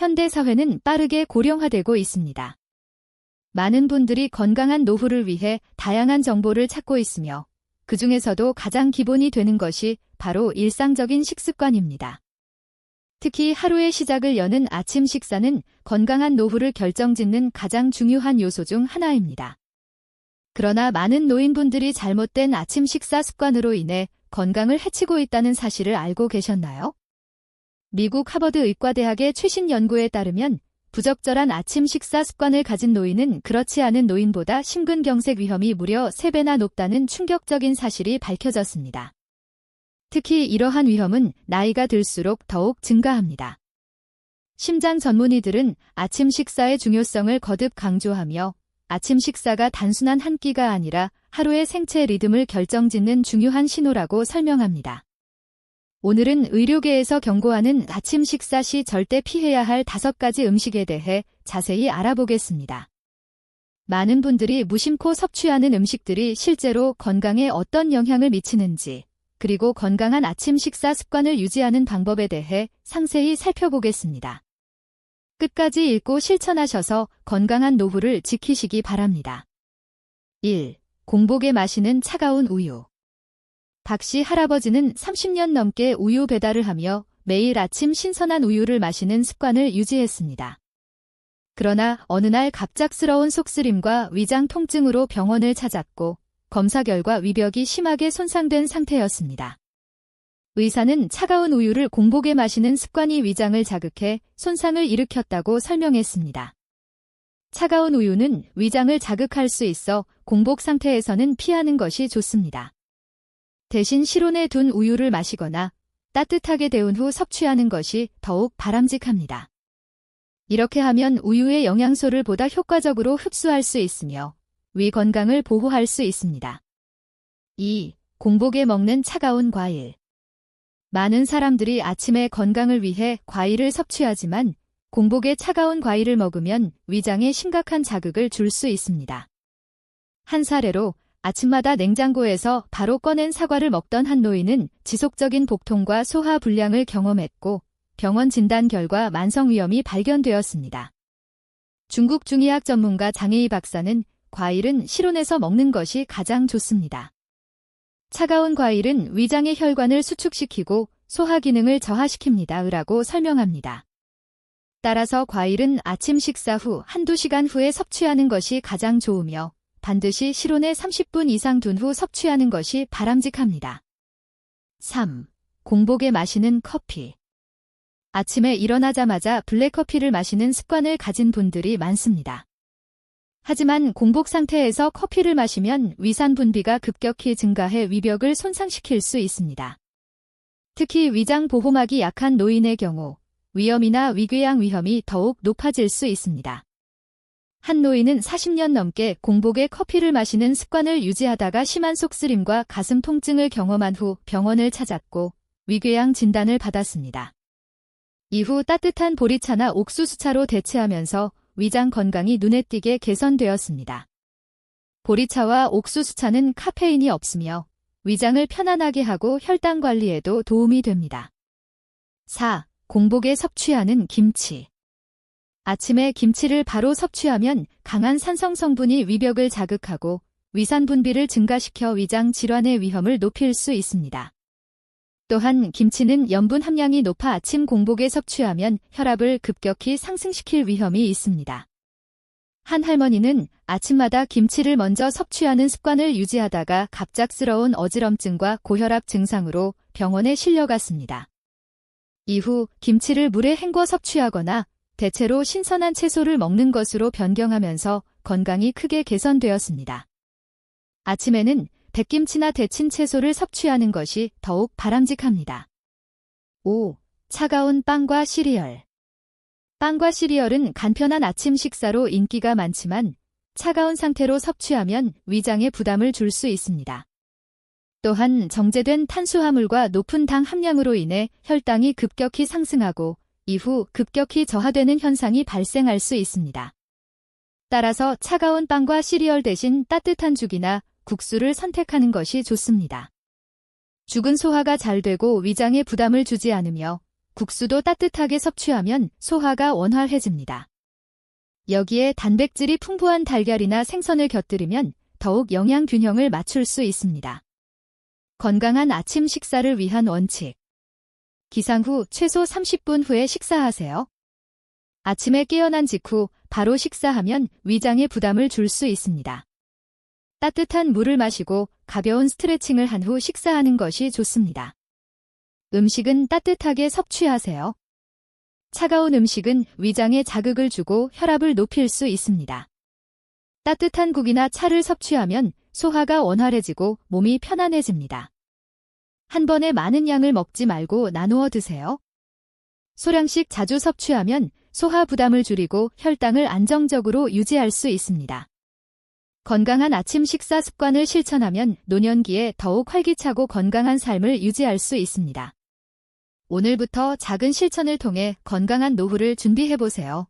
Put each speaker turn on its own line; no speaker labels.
현대 사회는 빠르게 고령화되고 있습니다. 많은 분들이 건강한 노후를 위해 다양한 정보를 찾고 있으며 그 중에서도 가장 기본이 되는 것이 바로 일상적인 식습관입니다. 특히 하루의 시작을 여는 아침 식사는 건강한 노후를 결정짓는 가장 중요한 요소 중 하나입니다. 그러나 많은 노인분들이 잘못된 아침 식사 습관으로 인해 건강을 해치고 있다는 사실을 알고 계셨나요? 미국 하버드 의과대학의 최신 연구에 따르면 부적절한 아침 식사 습관을 가진 노인은 그렇지 않은 노인보다 심근경색 위험이 무려 3배나 높다는 충격적인 사실이 밝혀졌습니다. 특히 이러한 위험은 나이가 들수록 더욱 증가합니다. 심장 전문의들은 아침 식사의 중요성을 거듭 강조하며 아침 식사가 단순한 한 끼가 아니라 하루의 생체 리듬을 결정짓는 중요한 신호라고 설명합니다. 오늘은 의료계에서 경고하는 아침 식사 시 절대 피해야 할 5가지 음식에 대해 자세히 알아보겠습니다. 많은 분들이 무심코 섭취하는 음식들이 실제로 건강에 어떤 영향을 미치는지, 그리고 건강한 아침 식사 습관을 유지하는 방법에 대해 상세히 살펴보겠습니다. 끝까지 읽고 실천하셔서 건강한 노후를 지키시기 바랍니다. 1. 공복에 마시는 차가운 우유. 박씨 할아버지는 30년 넘게 우유 배달을 하며 매일 아침 신선한 우유를 마시는 습관을 유지했습니다. 그러나 어느 날 갑작스러운 속쓰림과 위장 통증으로 병원을 찾았고 검사 결과 위벽이 심하게 손상된 상태였습니다. 의사는 차가운 우유를 공복에 마시는 습관이 위장을 자극해 손상을 일으켰다고 설명했습니다. 차가운 우유는 위장을 자극할 수 있어 공복 상태에서는 피하는 것이 좋습니다. 대신 실온에 둔 우유를 마시거나 따뜻하게 데운 후 섭취하는 것이 더욱 바람직합니다. 이렇게 하면 우유의 영양소를 보다 효과적으로 흡수할 수 있으며 위 건강을 보호할 수 있습니다. 2. 공복에 먹는 차가운 과일. 많은 사람들이 아침에 건강을 위해 과일을 섭취하지만 공복에 차가운 과일을 먹으면 위장에 심각한 자극을 줄 수 있습니다. 한 사례로 아침마다 냉장고에서 바로 꺼낸 사과를 먹던 한 노인은 지속적인 복통과 소화 불량을 경험했고 병원 진단 결과 만성위염이 발견되었습니다. 중국 중의학 전문가 장혜희 박사는 과일은 실온에서 먹는 것이 가장 좋습니다. 차가운 과일은 위장의 혈관을 수축시키고 소화 기능을 저하시킵니다. 라고 설명합니다. 따라서 과일은 아침 식사 후 한두 시간 후에 섭취하는 것이 가장 좋으며 반드시 실온에 30분 이상 둔 후 섭취하는 것이 바람직합니다. 3. 공복에 마시는 커피. 아침에 일어나자마자 블랙커피를 마시는 습관을 가진 분들이 많습니다. 하지만 공복 상태에서 커피를 마시면 위산 분비가 급격히 증가해 위벽을 손상시킬 수 있습니다. 특히 위장 보호막이 약한 노인의 경우 위염이나 위궤양 위험이 더욱 높아질 수 있습니다. 한 노인은 40년 넘게 공복에 커피를 마시는 습관을 유지하다가 심한 속쓰림과 가슴 통증을 경험한 후 병원을 찾았고 위궤양 진단을 받았습니다. 이후 따뜻한 보리차나 옥수수차로 대체하면서 위장 건강이 눈에 띄게 개선되었습니다. 보리차와 옥수수차는 카페인이 없으며 위장을 편안하게 하고 혈당 관리에도 도움이 됩니다. 4. 공복에 섭취하는 김치. 아침에 김치를 바로 섭취하면 강한 산성 성분이 위벽을 자극하고 위산 분비를 증가시켜 위장 질환의 위험을 높일 수 있습니다. 또한 김치는 염분 함량이 높아 아침 공복에 섭취하면 혈압을 급격히 상승시킬 위험이 있습니다. 한 할머니는 아침마다 김치를 먼저 섭취하는 습관을 유지하다가 갑작스러운 어지럼증과 고혈압 증상으로 병원에 실려갔습니다. 이후 김치를 물에 헹궈 섭취하거나 대체로 신선한 채소를 먹는 것으로 변경하면서 건강이 크게 개선되었습니다. 아침에는 백김치나 데친 채소를 섭취하는 것이 더욱 바람직합니다. 5. 차가운 빵과 시리얼. 빵과 시리얼은 간편한 아침 식사로 인기가 많지만 차가운 상태로 섭취하면 위장에 부담을 줄 수 있습니다. 또한 정제된 탄수화물과 높은 당 함량으로 인해 혈당이 급격히 상승하고 이후 급격히 저하되는 현상이 발생할 수 있습니다. 따라서 차가운 빵과 시리얼 대신 따뜻한 죽이나 국수를 선택하는 것이 좋습니다. 죽은 소화가 잘 되고 위장에 부담을 주지 않으며 국수도 따뜻하게 섭취하면 소화가 원활해집니다. 여기에 단백질이 풍부한 달걀이나 생선을 곁들이면 더욱 영양 균형을 맞출 수 있습니다. 건강한 아침 식사를 위한 원칙. 기상 후 최소 30분 후에 식사하세요. 아침에 깨어난 직후 바로 식사하면 위장에 부담을 줄 수 있습니다. 따뜻한 물을 마시고 가벼운 스트레칭을 한 후 식사하는 것이 좋습니다. 음식은 따뜻하게 섭취하세요. 차가운 음식은 위장에 자극을 주고 혈압을 높일 수 있습니다. 따뜻한 국이나 차를 섭취하면 소화가 원활해지고 몸이 편안해집니다. 한 번에 많은 양을 먹지 말고 나누어 드세요. 소량씩 자주 섭취하면 소화 부담을 줄이고 혈당을 안정적으로 유지할 수 있습니다. 건강한 아침 식사 습관을 실천하면 노년기에 더욱 활기차고 건강한 삶을 유지할 수 있습니다. 오늘부터 작은 실천을 통해 건강한 노후를 준비해보세요.